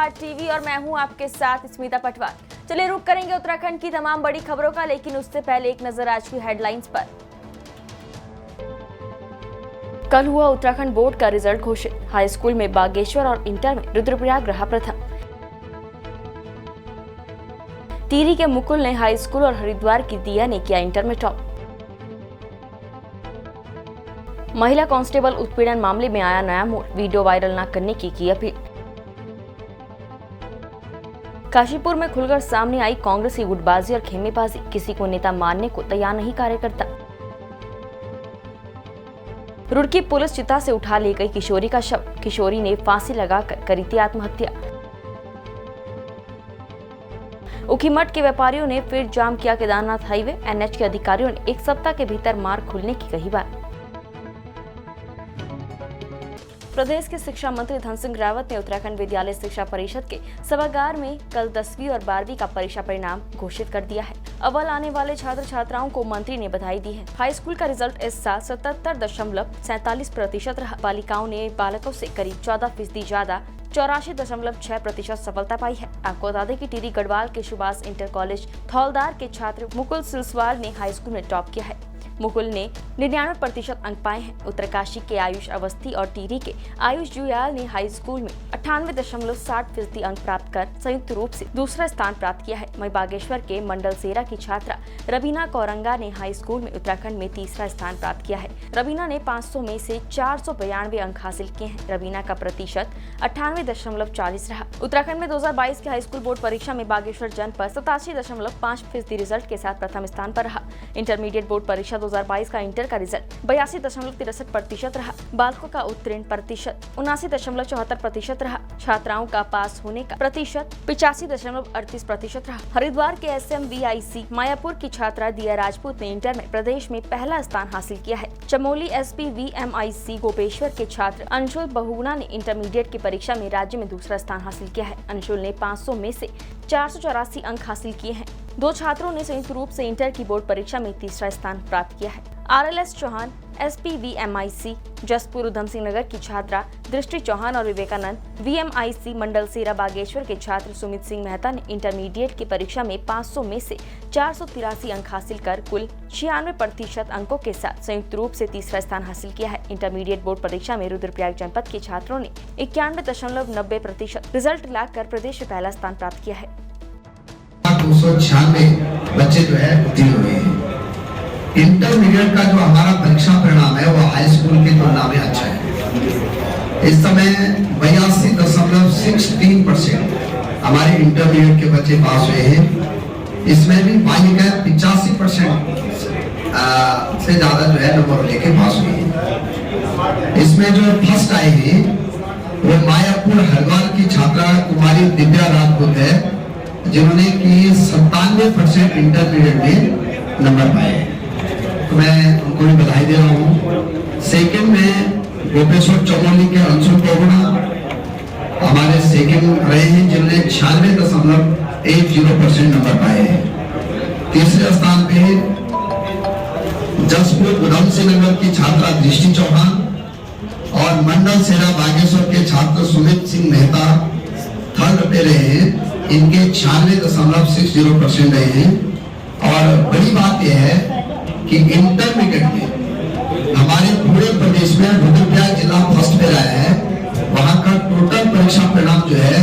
प्रहार टीवी और मैं हूं आपके साथ स्मिता पटवार। चलिए रुक करेंगे उत्तराखंड की तमाम बड़ी खबरों का, लेकिन उससे पहले एक नजर आज की हेडलाइंस पर। कल हुआ उत्तराखंड बोर्ड का रिजल्ट घोषित। हाई स्कूल में बागेश्वर और इंटर में रुद्रप्रयाग रहा प्रथम। टिहरी के मुकुल ने हाई स्कूल और हरिद्वार की दिया ने किया इंटर में टॉप। महिला कांस्टेबल उत्पीड़न मामले में आया नया मोड़, वीडियो वायरल न करने की अपील। काशीपुर में खुलकर सामने आई कांग्रेस की गुटबाजी और खेमेबाजी, किसी को नेता मानने को तैयार नहीं कार्यकर्ता। रुड़की पुलिस चिता से उठा ले गई किशोरी का शव, किशोरी ने फांसी लगाकर करी थी आत्महत्या। उखीमठ के व्यापारियों ने फिर जाम किया केदारनाथ हाईवे, एनएच के अधिकारियों ने एक सप्ताह के भीतर मार्ग खुलने की कही बात। प्रदेश के शिक्षा मंत्री धन सिंह रावत ने उत्तराखंड विद्यालय शिक्षा परिषद के सभागार में कल 10वीं और 12वीं का परीक्षा परिणाम घोषित कर दिया है। अव्वल आने वाले छात्र छात्राओं को मंत्री ने बधाई दी है। हाई स्कूल का रिजल्ट इस साल 77.47% रहा। बालिकाओं ने बालकों से करीब 14% ज्यादा 84.6% सफलता पाई है। आपको बता दें कि टिहरी गढ़वाल के सुभाष इंटर कॉलेज थौलदार के छात्र मुकुल सिलसवाल ने हाई स्कूल में टॉप किया है। मुकुल ने 99% अंक पाए हैं। उत्तरकाशी के आयुष अवस्थी और टिहरी के आयुष जुयाल ने हाई स्कूल में 98.60% अंक प्राप्त कर संयुक्त रूप से दूसरा स्थान प्राप्त किया है। वहीं बागेश्वर के मंडल सेरा की छात्रा रवीना कौरंगा ने हाई स्कूल में उत्तराखंड में तीसरा स्थान प्राप्त किया है। रवीना ने 500 में से 492 अंक हासिल किए हैं। रवीना का प्रतिशत 98.40 रहा। उत्तराखंड में 2022 के हाई स्कूल बोर्ड परीक्षा में बागेश्वर जनपद 87.5% रिजल्ट के साथ प्रथम स्थान पर रहा। इंटरमीडिएट बोर्ड परीक्षा 2022 का इंटर का रिजल्ट 82.63% रहा। बालकों का उत्तीर्ण प्रतिशत 79.74% रहा। छात्राओं का पास होने का प्रतिशत 85.38% रहा। हरिद्वार के SMVIC मायापुर की छात्रा दिया राजपूत ने इंटर में प्रदेश में पहला स्थान हासिल किया है। चमोली SPVMIC गोपेश्वर के छात्र अंशुल बहुगुणा ने इंटरमीडिएट की परीक्षा में राज्य में दूसरा स्थान हासिल किया है। अंशुल ने 500 में से 484 अंक हासिल किए हैं। 2 छात्रों ने संयुक्त रूप से इंटर की बोर्ड परीक्षा में तीसरा स्थान प्राप्त किया है। RLS चौहान SPVMIC जसपुर उधम सिंह नगर की छात्रा दृष्टि चौहान और विवेकानंद VMIC मंडल सेरा बागेश्वर के छात्र सुमित सिंह मेहता ने इंटरमीडिएट की परीक्षा में 500 में से 483 अंक हासिल कर कुल 96% अंकों के साथ संयुक्त रूप से तीसरा स्थान हासिल किया है। इंटरमीडिएट बोर्ड परीक्षा में रुद्रप्रयाग जनपद के छात्रों ने 91.90% रिजल्ट लाकर प्रदेश में पहला स्थान प्राप्त किया है। 296 बच्चे जो है उत्तीर्ण हुए हैं। इंटरमीडिएट का जो हमारा परीक्षा परिणाम है वो हाई स्कूल की तुलना में अच्छा है। इस समय 82.16% हमारे इंटरमीडिएट के बच्चे पास हुए हैं। इसमें भी बालिका 85% से ज्यादा जो है नंबर लेके पास हुए हैं। इसमें जो फर्स्ट आए हैं वो मायापुर हरिद्वार की छात्रा कुमारी दिव्या राजपूत है, जिन्होंने की 97% इंटरमीडिएट में नंबर पाए। तो मैं उनको भी बधाई दे रहा हूँ। सेकंड में गोपेश्वर चमोली के अंशुल बहुगुणा हमारे सेकंड रहे हैं, जिन्होंने 96.10% नंबर पाए हैं। तीसरे स्थान पे जसपुर उधम सिंह नगर की छात्रा दृष्टि चौहान और मंडल सेरा बागेश्वर के छात्र सुमित सिंह मेहता थर्ड पे रहे हैं। इनके 96.60% रहे हैं। और बड़ी बात यह है कि इंटरमीडिएट में हमारे पूरे प्रदेश में रुद्रप्रयाग जिला फर्स्ट पे रहा है। वहां का टोटल परीक्षा परिणाम जो है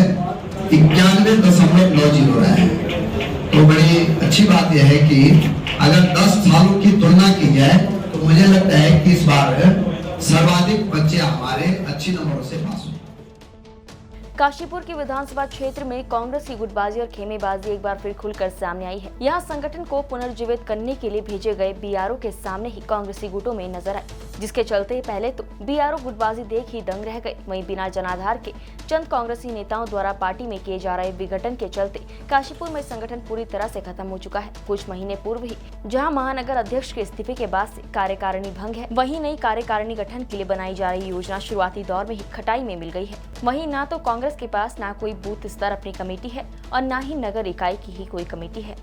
91.90 रहा है। तो बड़ी अच्छी बात यह है कि अगर 10 सालों की तुलना की जाए तो मुझे लगता है कि इस बार सर्वाधिक बच्चे हमारे अच्छी नंबरों से पास हुए। काशीपुर की विधानसभा क्षेत्र में कांग्रेस की गुटबाजी और खेमेबाजी एक बार फिर खुलकर सामने आई है। यहाँ संगठन को पुनर्जीवित करने के लिए भेजे गए BRO के सामने ही कांग्रेसी गुटों में नजर आए, जिसके चलते पहले तो BRO गुटबाजी देख ही दंग रह गए। वहीं बिना जनाधार के चंद कांग्रेसी नेताओं द्वारा पार्टी में किए जा रहे विघटन के चलते काशीपुर में संगठन पूरी तरह से खत्म हो चुका है। कुछ महीने पूर्व ही जहाँ महानगर अध्यक्ष के इस्तीफे के बाद से कार्यकारिणी भंग है, वहीं नई कार्यकारिणी गठन के लिए बनाई जा रही योजना शुरुआती दौर में ही खटाई में मिल गई है। वहीं न तो कांग्रेस के पास ना कोई बूथ स्तर अपनी कमेटी है और ना ही नगर इकाई की ही कोई कमेटी है।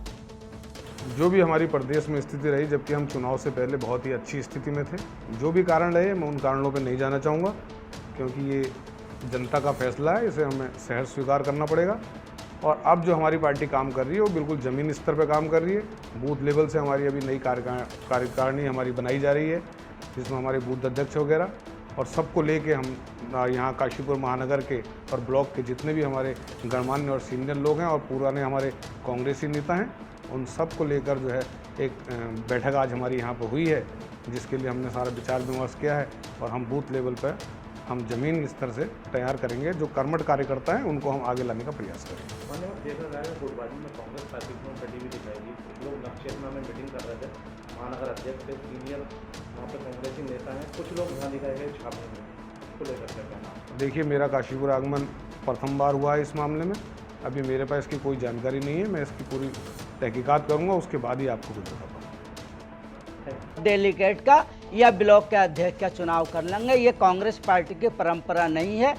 जो भी हमारी प्रदेश में स्थिति रही, जबकि हम चुनाव से पहले बहुत ही अच्छी स्थिति में थे, जो भी कारण रहे मैं उन कारणों पर नहीं जाना चाहूँगा, क्योंकि ये जनता का फैसला है, इसे हमें सहर्ष स्वीकार करना पड़ेगा। और अब जो हमारी पार्टी काम कर रही है वो बिल्कुल ज़मीनी स्तर पर काम कर रही है। बूथ लेवल से हमारी अभी नई कार्यकारिणी हमारी बनाई जा रही है, जिसमें हमारे बूथ अध्यक्ष वगैरह और सबको लेके हम यहाँ काशीपुर महानगर के और ब्लॉक के जितने भी हमारे गणमान्य और सीनियर लोग हैं और पुराने हमारे कांग्रेसी नेता हैं, उन सब को लेकर जो है एक बैठक आज हमारी यहाँ पर हुई है, जिसके लिए हमने सारा विचार विमर्श किया है। और हम बूथ लेवल पर हम ज़मीन स्तर से तैयार करेंगे, जो कर्मठ कार्यकर्ता हैं उनको हम आगे लाने का प्रयास करेंगे। मैंने देखा गया है गुटबाजी में कांग्रेस पार्टी को कटी भी दिखाएगी। लोग नक्शेरमा में मीटिंग कर रहे थे, महानगर अध्यक्ष थे, सीनियर वहाँ पे कांग्रेसी नेता हैं, कुछ लोग यहाँ दिखाए गए छापने में, उसको लेकर क्या कहना? देखिए, मेरा काशीपुर आगमन प्रथम बार हुआ है इस मामले में। अभी मेरे पास इसकी कोई जानकारी नहीं है, मैं इसकी पूरी तहकीकात करूँगा, उसके बाद ही आपको कुछ बता पाऊँगा। डेलीगेट का या ब्लॉक के अध्यक्ष का चुनाव कर लेंगे, ये कांग्रेस पार्टी की परंपरा नहीं है।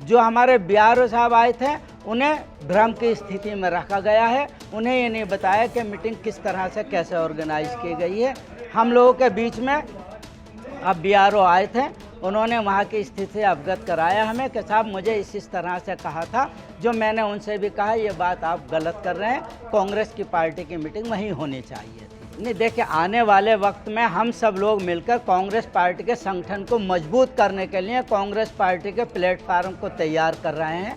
जो हमारे बीआरओ साहब आए थे उन्हें भ्रम की स्थिति में रखा गया है, उन्हें ये नहीं बताया कि मीटिंग किस तरह से कैसे ऑर्गेनाइज की गई है। हम लोगों के बीच में अब बीआरओ आए थे, उन्होंने वहाँ की स्थिति से अवगत कराया हमें कि साहब मुझे इस तरह से कहा था। जो मैंने उनसे भी कहा ये बात आप गलत कर रहे हैं, कांग्रेस की पार्टी की मीटिंग वहीं होनी चाहिए थी। नहीं, देखिए, आने वाले वक्त में हम सब लोग मिलकर कांग्रेस पार्टी के संगठन को मजबूत करने के लिए कांग्रेस पार्टी के प्लेटफार्म को तैयार कर रहे हैं।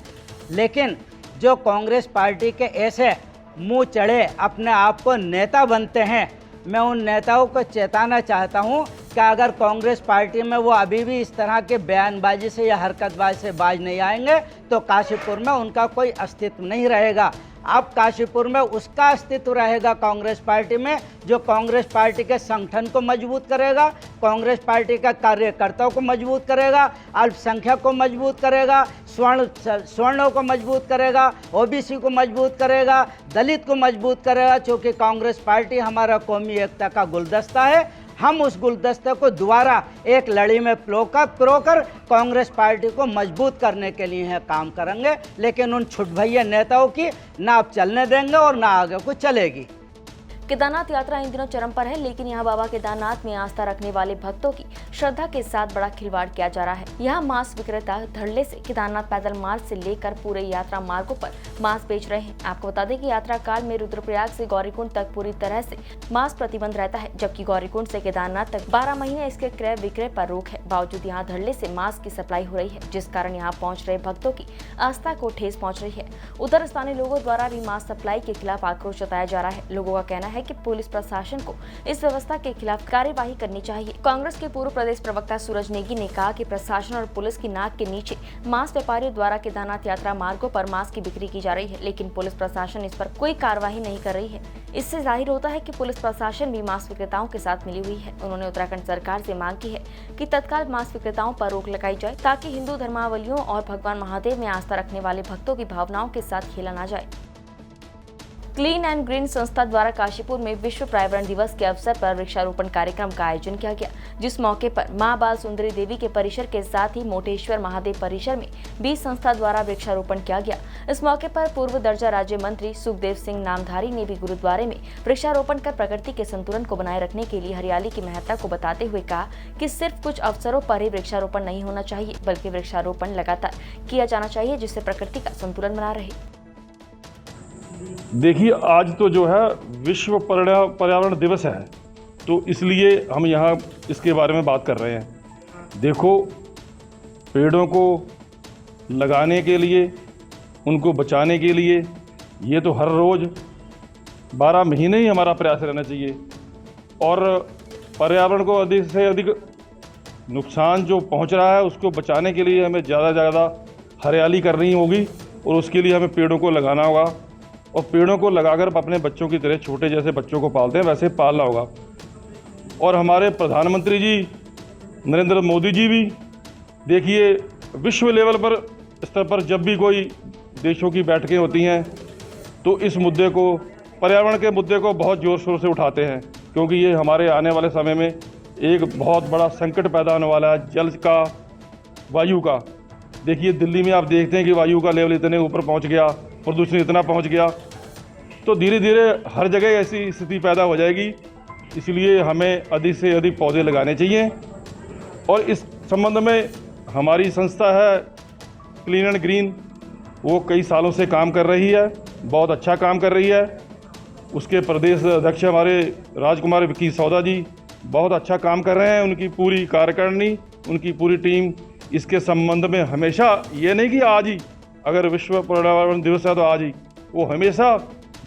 लेकिन जो कांग्रेस पार्टी के ऐसे मुंह चढ़े अपने आप को नेता बनते हैं, मैं उन नेताओं को चेताना चाहता हूं कि अगर कांग्रेस पार्टी में वो अभी भी इस तरह के बयानबाजी से या हरकतबाजी से बाज नहीं आएंगे तो काशीपुर में उनका कोई अस्तित्व नहीं रहेगा। अब काशीपुर में उसका अस्तित्व रहेगा कांग्रेस पार्टी में जो कांग्रेस पार्टी के संगठन को मजबूत करेगा, कांग्रेस पार्टी का कार्यकर्ताओं को मजबूत करेगा, अल्पसंख्यक को मजबूत करेगा, स्वर्णों को मजबूत करेगा, ओबीसी को मजबूत करेगा, दलित को मजबूत करेगा। क्योंकि कांग्रेस पार्टी हमारा कौमी एकता का गुलदस्ता है। हम उस गुलदस्ते को दोबारा एक लड़ी में पिरोकर कांग्रेस पार्टी को मजबूत करने के लिए है काम करेंगे। लेकिन उन छुटभैया नेताओं की ना आप चलने देंगे और ना आगे को चलेगी। केदारनाथ यात्रा इन दिनों चरम पर है, लेकिन यहाँ बाबा केदारनाथ में आस्था रखने वाले भक्तों की श्रद्धा के साथ बड़ा खिलवाड़ किया जा रहा है। यहाँ मांस विक्रेता धड़ल्ले से केदारनाथ पैदल मार्ग से लेकर पूरे यात्रा मार्गों पर मांस बेच रहे हैं। आपको बता दें कि यात्रा काल में रुद्रप्रयाग से गौरीकुंड तक पूरी तरह से मांस प्रतिबंध रहता है, जबकि गौरीकुंड से केदारनाथ तक 12 महीने इसके क्रय विक्रय पर रोक है। बावजूद यहाँ धड़ल्ले से मांस की सप्लाई हो रही है, जिस कारण यहाँ पहुँच रहे भक्तों की आस्था को ठेस पहुँच रही है। उधर स्थानीय लोगों द्वारा भी मांस सप्लाई के खिलाफ आक्रोश जताया जा रहा है। लोगों का कहना है कि पुलिस प्रशासन को इस व्यवस्था के खिलाफ कार्यवाही करनी चाहिए। कांग्रेस के पूर्व प्रदेश प्रवक्ता सूरज नेगी ने कहा कि प्रशासन और पुलिस की नाक के नीचे मांस व्यापारियों द्वारा केदारनाथ यात्रा मार्गों पर मांस की बिक्री की जा रही है, लेकिन पुलिस प्रशासन इस पर कोई कार्यवाही नहीं कर रही है। इससे जाहिर होता है कि पुलिस प्रशासन भी मांस विक्रेताओं के साथ मिली हुई है। उन्होंने उत्तराखंड सरकार से मांग की है कि तत्काल मांस विक्रेताओं पर रोक लगाई जाए, ताकि हिंदू धर्मावलंबियों और भगवान महादेव में आस्था रखने वाले भक्तों की भावनाओं के साथ खेला न जाए। क्लीन एंड ग्रीन संस्था द्वारा काशीपुर में विश्व पर्यावरण दिवस के अवसर पर वृक्षारोपण कार्यक्रम का आयोजन किया गया, जिस मौके पर मां बाल सुंदरी देवी के परिसर के साथ ही मोटेश्वर महादेव परिसर में भी संस्था द्वारा वृक्षारोपण किया गया। इस मौके पर पूर्व दर्जा राज्य मंत्री सुखदेव सिंह नामधारी ने भी गुरुद्वारे में वृक्षारोपण कर प्रकृति के संतुलन को बनाए रखने के लिए हरियाली की महत्ता को बताते हुए कहा कि सिर्फ कुछ अवसरों पर ही वृक्षारोपण नहीं होना चाहिए, बल्कि वृक्षारोपण लगातार किया जाना चाहिए, जिससे प्रकृति का संतुलन बना रहे। देखिए, आज तो जो है विश्व पर्यावरण दिवस है, तो इसलिए हम यहाँ इसके बारे में बात कर रहे हैं। देखो, पेड़ों को लगाने के लिए, उनको बचाने के लिए ये तो हर रोज़ 12 महीने ही हमारा प्रयास रहना चाहिए। और पर्यावरण को अधिक से अधिक नुकसान जो पहुँच रहा है उसको बचाने के लिए हमें ज़्यादा से ज़्यादा हरियाली करनी होगी, और उसके लिए हमें पेड़ों को लगाना होगा। और पेड़ों को लगाकर अपने बच्चों की तरह, छोटे जैसे बच्चों को पालते हैं वैसे पालना होगा। और हमारे प्रधानमंत्री जी नरेंद्र मोदी जी भी देखिए, विश्व लेवल पर स्तर पर जब भी कोई देशों की बैठकें होती हैं तो इस मुद्दे को, पर्यावरण के मुद्दे को बहुत ज़ोर शोर से उठाते हैं, क्योंकि ये हमारे आने वाले समय में एक बहुत बड़ा संकट पैदा होने वाला है, जल का, वायु का। देखिए, दिल्ली में आप देखते हैं कि वायु का लेवल इतने ऊपर पहुंच गया, प्रदूषण इतना पहुंच गया, तो धीरे धीरे हर जगह ऐसी स्थिति पैदा हो जाएगी। इसलिए हमें अधिक से अधिक पौधे लगाने चाहिए। और इस संबंध में हमारी संस्था है क्लीन एंड ग्रीन वो कई सालों से काम कर रही है, बहुत अच्छा काम कर रही है। उसके प्रदेश अध्यक्ष हमारे राजकुमार विकी सौदा जी बहुत अच्छा काम कर रहे हैं। उनकी पूरी कार्यकारिणी, उनकी पूरी टीम इसके संबंध में हमेशा, ये नहीं कि आज ही अगर विश्व पर्यावरण दिवस है तो आज ही, वो हमेशा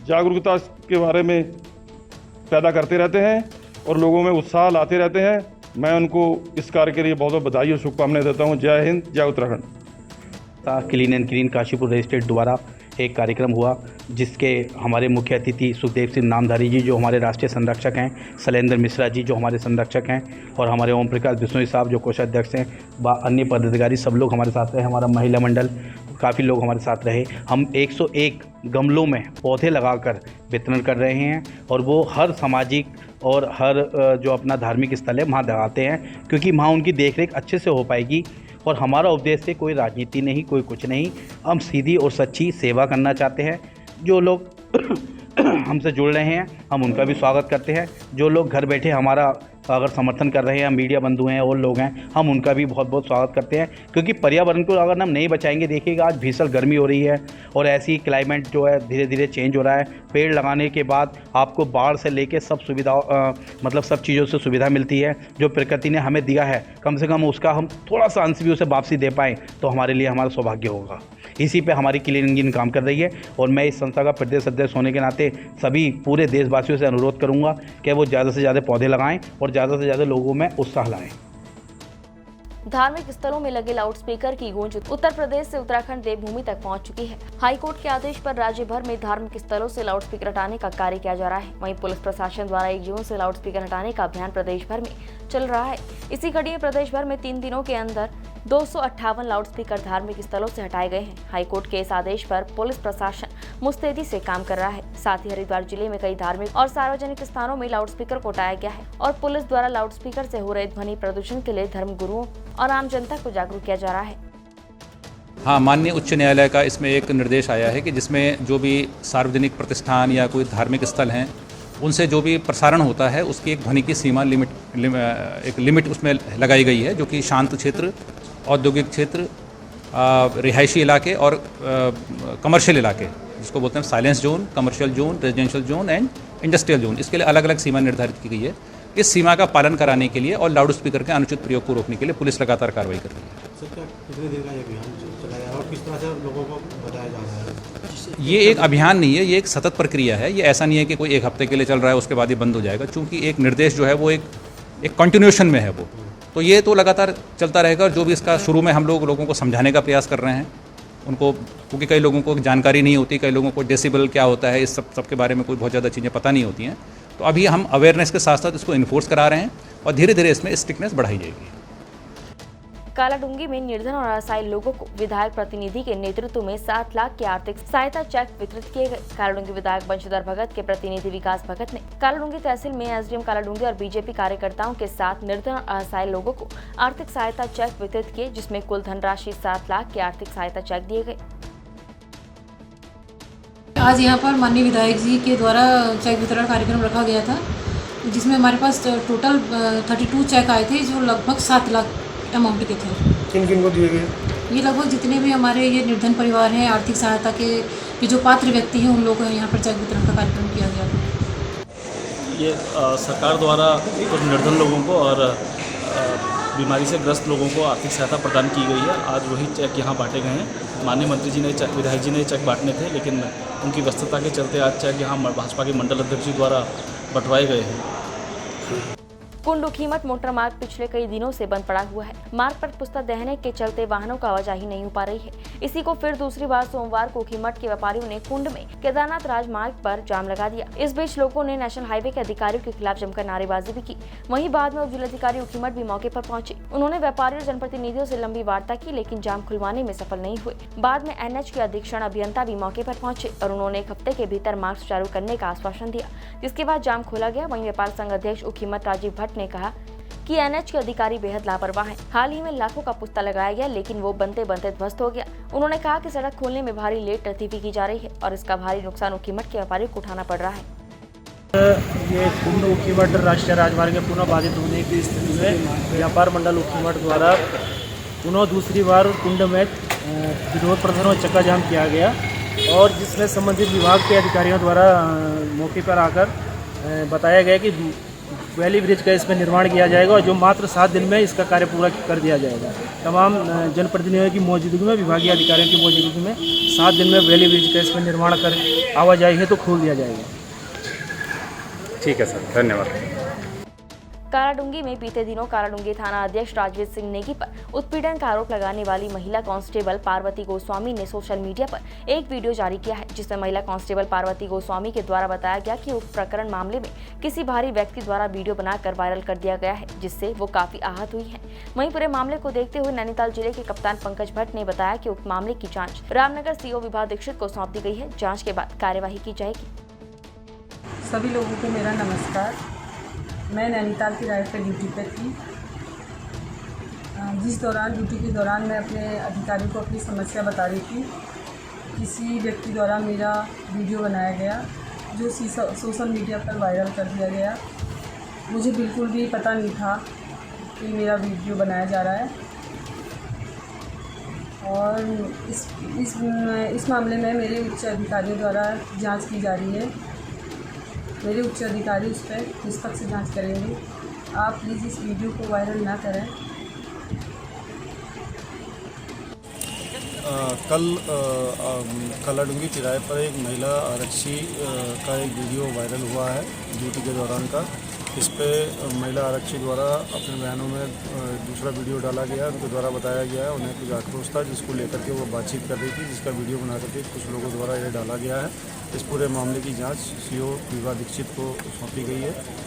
जागरूकता के बारे में पैदा करते रहते हैं और लोगों में उत्साह लाते रहते हैं। मैं उनको इस कार्य के लिए बहुत बहुत बधाई और शुभकामनाएं देता हूँ। जय हिंद, जय Uttarakhand. Clean and green Kashipur रजिस्ट्रेट द्वारा एक कार्यक्रम हुआ जिसके हमारे मुख्य अतिथि सुखदेव सिंह नामधारी जी जो हमारे राष्ट्रीय संरक्षक हैं, शैलेंद्र मिश्रा जी जो हमारे संरक्षक हैं और हमारे ओम प्रकाश बिश्नोई साहब जो कोषाध्यक्ष हैं, अन्य पदाधिकारी सब लोग हमारे साथ रहे। हमारा महिला मंडल काफ़ी लोग हमारे साथ रहे। हम 101 गमलों में पौधे लगाकर वितरण कर रहे हैं और वो हर सामाजिक और हर जो अपना धार्मिक स्थल है वहाँ लगाते हैं, क्योंकि वहाँ उनकी देखरेख अच्छे से हो पाएगी। और हमारा उद्देश्य कोई राजनीति नहीं, कोई कुछ नहीं, हम सीधी और सच्ची सेवा करना चाहते हैं। जो लोग हमसे जुड़ रहे हैं हम उनका भी स्वागत करते हैं। जो लोग घर बैठे हमारा अगर समर्थन कर रहे हैं, मीडिया बंधु हैं और लोग हैं, हम उनका भी बहुत बहुत स्वागत करते हैं, क्योंकि पर्यावरण को अगर हम नहीं बचाएंगे, देखिएगा आज भीषण गर्मी हो रही है और ऐसी क्लाइमेट जो है धीरे धीरे चेंज हो रहा है। पेड़ लगाने के बाद आपको बाढ़ से लेके सब सुविधा मतलब सब चीज़ों से सुविधा मिलती है। जो प्रकृति ने हमें दिया है, कम से कम उसका हम थोड़ा सा अंश भी उसे वापसी दे पाएँ तो हमारे लिए हमारा सौभाग्य होगा। इसी पे हमारी क्लीन इंजन काम कर रही है और मैं इस संस्था का प्रदेश अध्यक्ष होने के नाते सभी पूरे देशवासियों से अनुरोध करूंगा कि वो ज़्यादा से ज़्यादा पौधे लगाएं और ज़्यादा से ज़्यादा लोगों में उत्साह लाएं। धार्मिक स्थलों में लगे लाउडस्पीकर की गूंज उत्तर प्रदेश से उत्तराखंड देवभूमि तक पहुंच चुकी है। हाईकोर्ट के आदेश पर राज्य भर में धार्मिक स्थलों से लाउडस्पीकर हटाने का कार्य किया जा रहा है। वहीं पुलिस प्रशासन द्वारा 1 जून से लाउडस्पीकर हटाने का अभियान प्रदेश भर में चल रहा है। इसी कड़ी में प्रदेश भर में 3 दिनों के अंदर 258 लाउडस्पीकर धार्मिक स्थलों से हटाए गए हैं। हाईकोर्ट के इस आदेश पर पुलिस प्रशासन मुस्तैदी से काम कर रहा है। साथ ही हरिद्वार जिले में कई धार्मिक और सार्वजनिक स्थानों में लाउडस्पीकर को हटाया गया है और पुलिस द्वारा लाउडस्पीकर से हो रहे ध्वनि प्रदूषण के लिए धर्म गुरुओं और आम जनता को जागरूक किया जा रहा है। हाँ, माननीय उच्च न्यायालय का इसमें एक निर्देश आया है कि जिसमें जो भी सार्वजनिक प्रतिष्ठान या कोई धार्मिक स्थल हैं उनसे जो भी प्रसारण होता है उसकी एक ध्वनि की सीमा एक लिमिट उसमें लगाई गई है, जो कि शांत क्षेत्र, औद्योगिक क्षेत्र, रिहायशी इलाके और कमर्शियल इलाके, जिसको बोलते हैं silence zone, commercial zone, residential zone and industrial zone, इसके लिए अलग अलग सीमा निर्धारित की गई है। इस सीमा का पालन कराने के लिए और लाउड स्पीकर के अनुचित प्रयोग को रोकने के लिए पुलिस लगातार कार्रवाई कर रही है। कितने देर का ये अभियान चलाया जा रहा है और किस तरह से लोगों को बताया जा रहा है? ये एक अभियान नहीं है, ये एक सतत प्रक्रिया है। ये ऐसा नहीं है कि कोई 1 हफ्ते के लिए चल रहा है उसके बाद ये बंद हो जाएगा, चूँकि एक निर्देश जो है वो एक कंटिन्यूएशन में है वो, तो ये तो लगातार चलता रहेगा। जो भी इसका शुरू में हम लोगों को समझाने का प्रयास कर रहे हैं उनको, क्योंकि कई लोगों को जानकारी नहीं होती, कई लोगों को डेसिबल क्या होता है इस सब के बारे में कोई बहुत ज़्यादा चीज़ें पता नहीं होती हैं, तो अभी हम अवेयरनेस के साथ साथ इसको इन्फोर्स करा रहे हैं और धीरे धीरे इसमें स्ट्रिक्टनेस बढ़ाई जाएगी। कालाडूंगी में निर्धन और असहाय लोगों को विधायक प्रतिनिधि के नेतृत्व में 7 लाख के आर्थिक सहायता चेक वितरित किए गए। कालाडूंगी विधायक बंशीधर भगत के प्रतिनिधि विकास भगत ने कालाडूंगी तहसील में एसडीएम कालाडूंगी और बीजेपी कार्यकर्ताओं के साथ निर्धन और असहाय लोगों को आर्थिक सहायता चेक वितरित किए, जिसमें कुल धनराशि 7 लाख के आर्थिक सहायता चेक दिए गए। आज यहाँ पर माननीय विधायक जी के द्वारा चेक वितरण कार्यक्रम रखा गया था, जिसमें हमारे पास टोटल 32 चेक आए थे जो लगभग 7 लाख अमाउंट के थे। किन किन को दिए गए? ये लगभग जितने भी हमारे ये निर्धन परिवार हैं, आर्थिक सहायता के जो पात्र व्यक्ति हैं, उन लोगों को यहाँ पर चेक वितरण का कार्यक्रम किया गया था। ये सरकार द्वारा कुछ निर्धन लोगों को और बीमारी से ग्रस्त लोगों को आर्थिक सहायता प्रदान की गई है। आज वही चेक यहाँ बांटे गए हैं। माननीय मंत्री जी ने विधायक जी ने चेक बांटने थे, लेकिन उनकी व्यस्तता के चलते आज चेक यहाँ भाजपा के मंडल अध्यक्ष जी द्वारा बंटवाए गए हैं। कुंड उखीमठ मोटर मार्ग पिछले कई दिनों से बंद पड़ा हुआ है। मार्ग पर पुस्ता दहने के चलते वाहनों का आवाजाही नहीं हो पा रही है। इसी को फिर दूसरी बार सोमवार को उखीमठ के व्यापारियों ने कुंड में केदारनाथ राजमार्ग पर जाम लगा दिया। इस बीच लोगों ने नेशनल हाईवे के अधिकारियों के खिलाफ जमकर नारेबाजी भी की। वहीं बाद में उप जिलाधिकारी उखीमठ भी मौके पर पहुंचे। उन्होंने व्यापारियों और जनप्रतिनिधियों से लंबी वार्ता की, लेकिन जाम खुलवाने में सफल नहीं हुए। बाद में एनएच के अधीक्षण अभियंता भी मौके पर पहुंचे और उन्होंने 1 हफ्ते के भीतर मार्ग सुचारू करने का आश्वासन दिया, जिसके बाद जाम खोला गया। वहीं व्यापार संघ अध्यक्ष उखीमठ राजीव भट्ट ने कहा कि एनएच के अधिकारी बेहद लापरवाह हैं। हाल ही में लाखों का पुस्ता लगाया गया, लेकिन वो बनते बनते ध्वस्त हो गया। उन्होंने कहा कि सड़क खोलने में भारी लेट रतीफी की जा रही है और इसका भारी नुकसान उखीमठ के व्यापारियों को उठाना पड़ रहा है। ये कुंड उखीमठ राष्ट्रीय राजमार्ग के पुनः बाधित होने की स्थिति में व्यापार मंडल उखीमठ द्वारा पुनः दूसरी बार कुंड में विरोध प्रदर्शन और चक्का जाम किया गया और जिसमें संबंधित विभाग के अधिकारियों द्वारा मौके पर आकर बताया गया कि वैली ब्रिज का इसमें निर्माण किया जाएगा और जो मात्र 7 दिन में इसका कार्य पूरा कर दिया जाएगा। तमाम जनप्रतिनिधियों की मौजूदगी में, विभागीय अधिकारियों की मौजूदगी में 7 दिन में वैली ब्रिज का इसमें निर्माण कर आवाजाही है तो खोल दिया जाएगा। ठीक है सर, धन्यवाद। काराडूंगी में बीते दिनों काराडूंगी थाना अध्यक्ष राजवीर सिंह नेगी पर उत्पीड़न का आरोप लगाने वाली महिला कांस्टेबल पार्वती गोस्वामी ने सोशल मीडिया पर एक वीडियो जारी किया है, जिसमें महिला कांस्टेबल पार्वती गोस्वामी के द्वारा बताया गया कि उक्त प्रकरण मामले में किसी बाहरी व्यक्ति द्वारा वीडियो बनाकर वायरल कर दिया गया है, जिससे वो काफी आहत हुई है। वहीं पूरे मामले को देखते हुए नैनीताल जिले के कप्तान पंकज भट्ट ने बताया कि उक्त मामले की जाँच रामनगर सीओ विभा दीक्षित को सौंप दी गई है। जाँच के बाद कार्यवाही की जाएगी। सभी लोगों को मेरा नमस्कार। मैं नैनीताल की राइड पर ड्यूटी पर थी। जिस दौरान ड्यूटी के दौरान मैं अपने अधिकारी को अपनी समस्या बता रही थी, किसी व्यक्ति द्वारा मेरा वीडियो बनाया गया जो सोशल मीडिया पर वायरल कर दिया गया। मुझे बिल्कुल भी पता नहीं था कि मेरा वीडियो बनाया जा रहा है और इस मामले में मेरे उच्च अधिकारियों द्वारा जांच की जा रही है। मेरे उच्च अधिकारी उस पर निष्पक्ष जांच करेंगे। आप प्लीज़ इस वीडियो को वायरल ना करें। कल कालाडूंगी तिराहे पर एक महिला आरक्षी का एक वीडियो वायरल हुआ है ड्यूटी के दौरान का। इस पे महिला आरक्षी द्वारा अपने बयानों में दूसरा वीडियो डाला गया। उनके द्वारा बताया गया है उन्हें कुछ आक्रोश था जिसको लेकर के वो बातचीत कर रही थी, जिसका वीडियो बना करके कुछ लोगों द्वारा यह डाला गया है। इस पूरे मामले की जांच सीओ विभा दीक्षित को सौंपी गई है।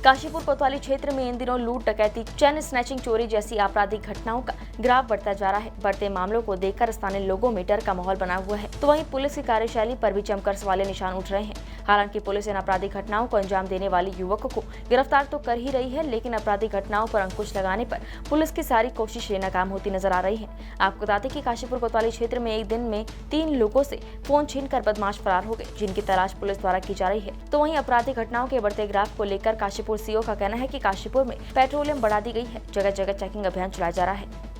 काशीपुर कोतवाली क्षेत्र में इन दिनों लूट, डकैती, चैन स्नैचिंग, चोरी जैसी आपराधिक घटनाओं का ग्राफ बढ़ता जा रहा है। बढ़ते मामलों को देखकर स्थानीय लोगों में डर का माहौल बना हुआ है, तो वहीं पुलिस की कार्यशैली पर भी जमकर सवालिया निशान उठ रहे हैं। हालांकि पुलिस इन आपराधिक घटनाओं को अंजाम देने वाले युवकों को गिरफ्तार तो कर ही रही है, लेकिन आपराधिक घटनाओं पर अंकुश लगाने पर पुलिस की सारी कोशिशें नाकाम होती नजर आ रही है। आपको बता दें कि काशीपुर कोतवाली क्षेत्र में एक दिन में 3 लोगों से फोन छीनकर बदमाश फरार हो गए, जिनकी तलाश पुलिस द्वारा की जा रही है। तो वहीं आपराधिक घटनाओं के बढ़ते ग्राफ को लेकर काशीपुर सीओ का कहना है कि काशीपुर में पेट्रोलियम बढ़ा दी गई है, जगह जगह चेकिंग अभियान चलाया जा रहा है।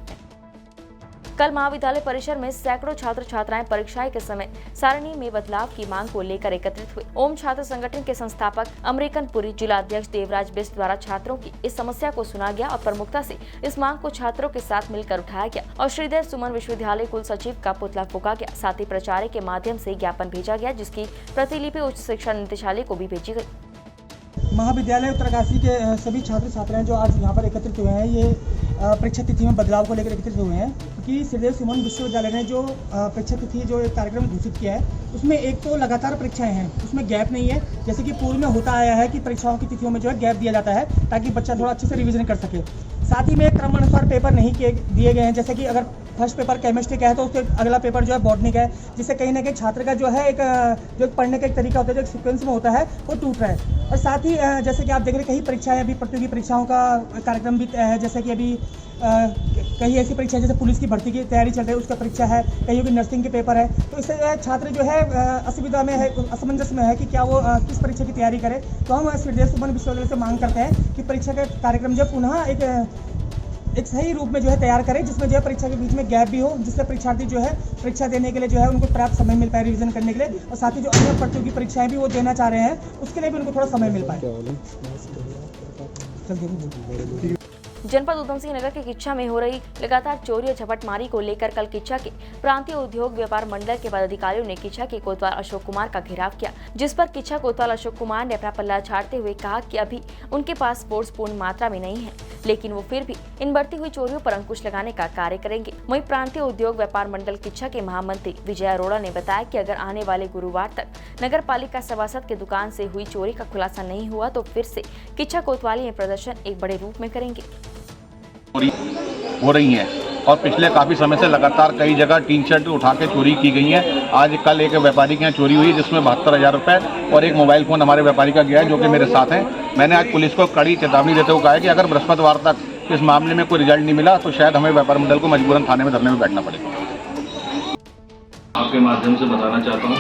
कल महाविद्यालय परिसर में सैकड़ों छात्र छात्राएं परीक्षाएं के समय सारणी में बदलाव की मांग को लेकर एकत्रित हुए। ओम छात्र संगठन के संस्थापक अमरीकन पुरी जिला अध्यक्ष देवराज बिस्ट द्वारा छात्रों की इस समस्या को सुना गया और प्रमुखता से इस मांग को छात्रों के साथ मिलकर उठाया गया और श्रीदेव सुमन विश्वविद्यालय कुल सचिव का पुतला फूंका गया। साथ ही प्राचार्य के माध्यम से ज्ञापन भेजा गया, जिसकी प्रतिलिपि उच्च शिक्षा निदेशालय को भी भेजी गई। महाविद्यालय उत्तरकाशी के सभी छात्र छात्राएं जो आज यहाँ पर एकत्रित हुए हैं, ये परीक्षा तिथि में बदलाव को लेकर एकत्रित हुए हैं, क्योंकि श्रीदेव सुमन विश्वविद्यालय ने जो परीक्षा तिथि जो एक कार्यक्रम घोषित किया है, उसमें एक तो लगातार परीक्षाएं हैं, उसमें गैप नहीं है। जैसे कि पूर्व में होता आया है कि परीक्षाओं की तिथियों में जो है गैप दिया जाता है ताकि बच्चा थोड़ा अच्छे से रिविजन कर सके। साथ ही में क्रमानुसार पेपर नहीं दिए गए हैं। जैसे कि अगर फर्स्ट पेपर केमिस्ट्री का है तो उसके अगला पेपर जो है बॉटनी का है, जिससे कहीं ना कहीं छात्र का जो है एक जो पढ़ने का एक तरीका होता है, जो एक सीक्वेंस में होता है, वो टूट रहा है। और साथ ही जैसे कि आप देख रहे हैं कई परीक्षाएं अभी प्रतियोगी परीक्षाओं का कार्यक्रम भी है। जैसे कि अभी कई ऐसी परीक्षा जैसे पुलिस की भर्ती की तैयारी चल रही है, उसका परीक्षा है, कहीं की नर्सिंग के पेपर है। तो इससे जो है छात्र जो है असुविधा में है, असमंजस में है कि क्या वो किस परीक्षा की तैयारी करे। तो हम श्रीदेव सुमन विश्वविद्यालय से मांग करते हैं कि परीक्षा का कार्यक्रम जो पुनः एक सही रूप में जो है तैयार करें, जिसमें जो है परीक्षा के बीच में गैप भी हो, जिससे परीक्षार्थी जो है परीक्षा देने के लिए जो है उनको पर्याप्त समय मिल पाए रिवीजन करने के लिए, और साथ ही जो अन्य प्रतियोगी परीक्षाएं भी वो देना चाह रहे हैं उसके लिए भी उनको थोड़ा समय मिल पाए। जनपद उधम सिंह नगर के किच्छा में हो रही लगातार चोरी और झपटमारी को लेकर कल किच्छा के प्रांतीय उद्योग व्यापार मंडल के पदाधिकारियों ने किच्छा के कोतवाल अशोक कुमार का घेराव किया, जिस पर किच्छा कोतवाल अशोक कुमार ने अपना पल्ला झाड़ते हुए कहा कि अभी उनके पास फोर्स पूर्ण मात्रा में नहीं है, लेकिन वो फिर भी इन बढ़ती हुई चोरियों पर अंकुश लगाने का कार्य करेंगे। वहीं प्रांतीय उद्योग व्यापार मंडल किच्छा के महामंत्री विजय अरोड़ा ने बताया कि अगर आने वाले गुरुवार तक नगर पालिका सभासद के दुकान से हुई चोरी का खुलासा नहीं हुआ तो फिर से किच्छा कोतवाली में प्रदर्शन एक बड़े रूप में करेंगे। हो रही हैं और पिछले काफ़ी समय से लगातार कई जगह टीन शर्ट उठा के चोरी की गई हैं। आज कल एक व्यापारी के यहाँ चोरी हुई जिसमें 72,000 रुपये और एक मोबाइल फ़ोन हमारे व्यापारी का गया है, जो कि मेरे साथ हैं। मैंने आज पुलिस को कड़ी चेतावनी देते हुए कहा है कि अगर बृहस्पतिवार तक इस मामले में कोई रिजल्ट नहीं मिला तो शायद हमें व्यापार मंडल को मजबूरन थाने में धरने में बैठना पड़ेगा। आपके माध्यम से बताना चाहता हूँ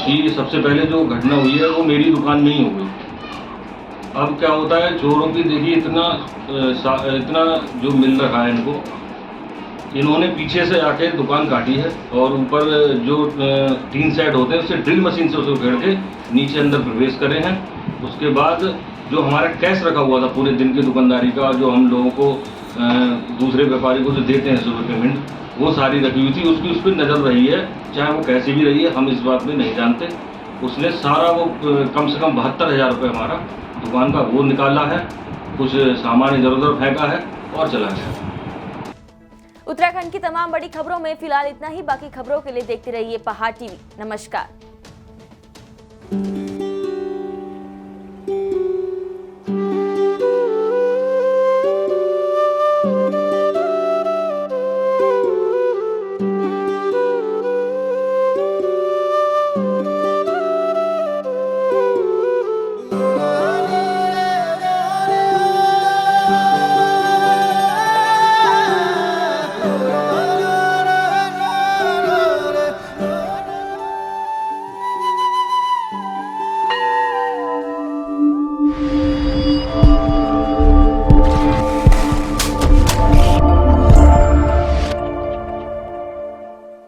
कि सबसे पहले जो घटना हुई है वो मेरी दुकान में ही हो गई। अब क्या होता है, चोरों की देखिए इतना जो मिल रहा है इनको, इन्होंने पीछे से आके दुकान काटी है और ऊपर जो टीन सेट होते हैं उससे ड्रिल मशीन से उसे उखेड़ के नीचे अंदर प्रवेश करे हैं। उसके बाद जो हमारा कैश रखा हुआ था पूरे दिन की दुकानदारी का, जो हम लोगों को दूसरे व्यापारी को जो देते हैं सुबह पेमेंट, वो सारी रखी हुई थी। उसकी उस पर नज़र रही है, चाहे वो कैसे भी रही है, हम इस बात में नहीं जानते। उसने सारा वो कम से कम 72,000 रुपये हमारा दुकान का वो निकाला है, कुछ सामान इधर उधर फेंका है और चला गया। उत्तराखंड की तमाम बड़ी खबरों में फिलहाल इतना ही। बाकी खबरों के लिए देखते रहिए पहाड़ टीवी। नमस्कार।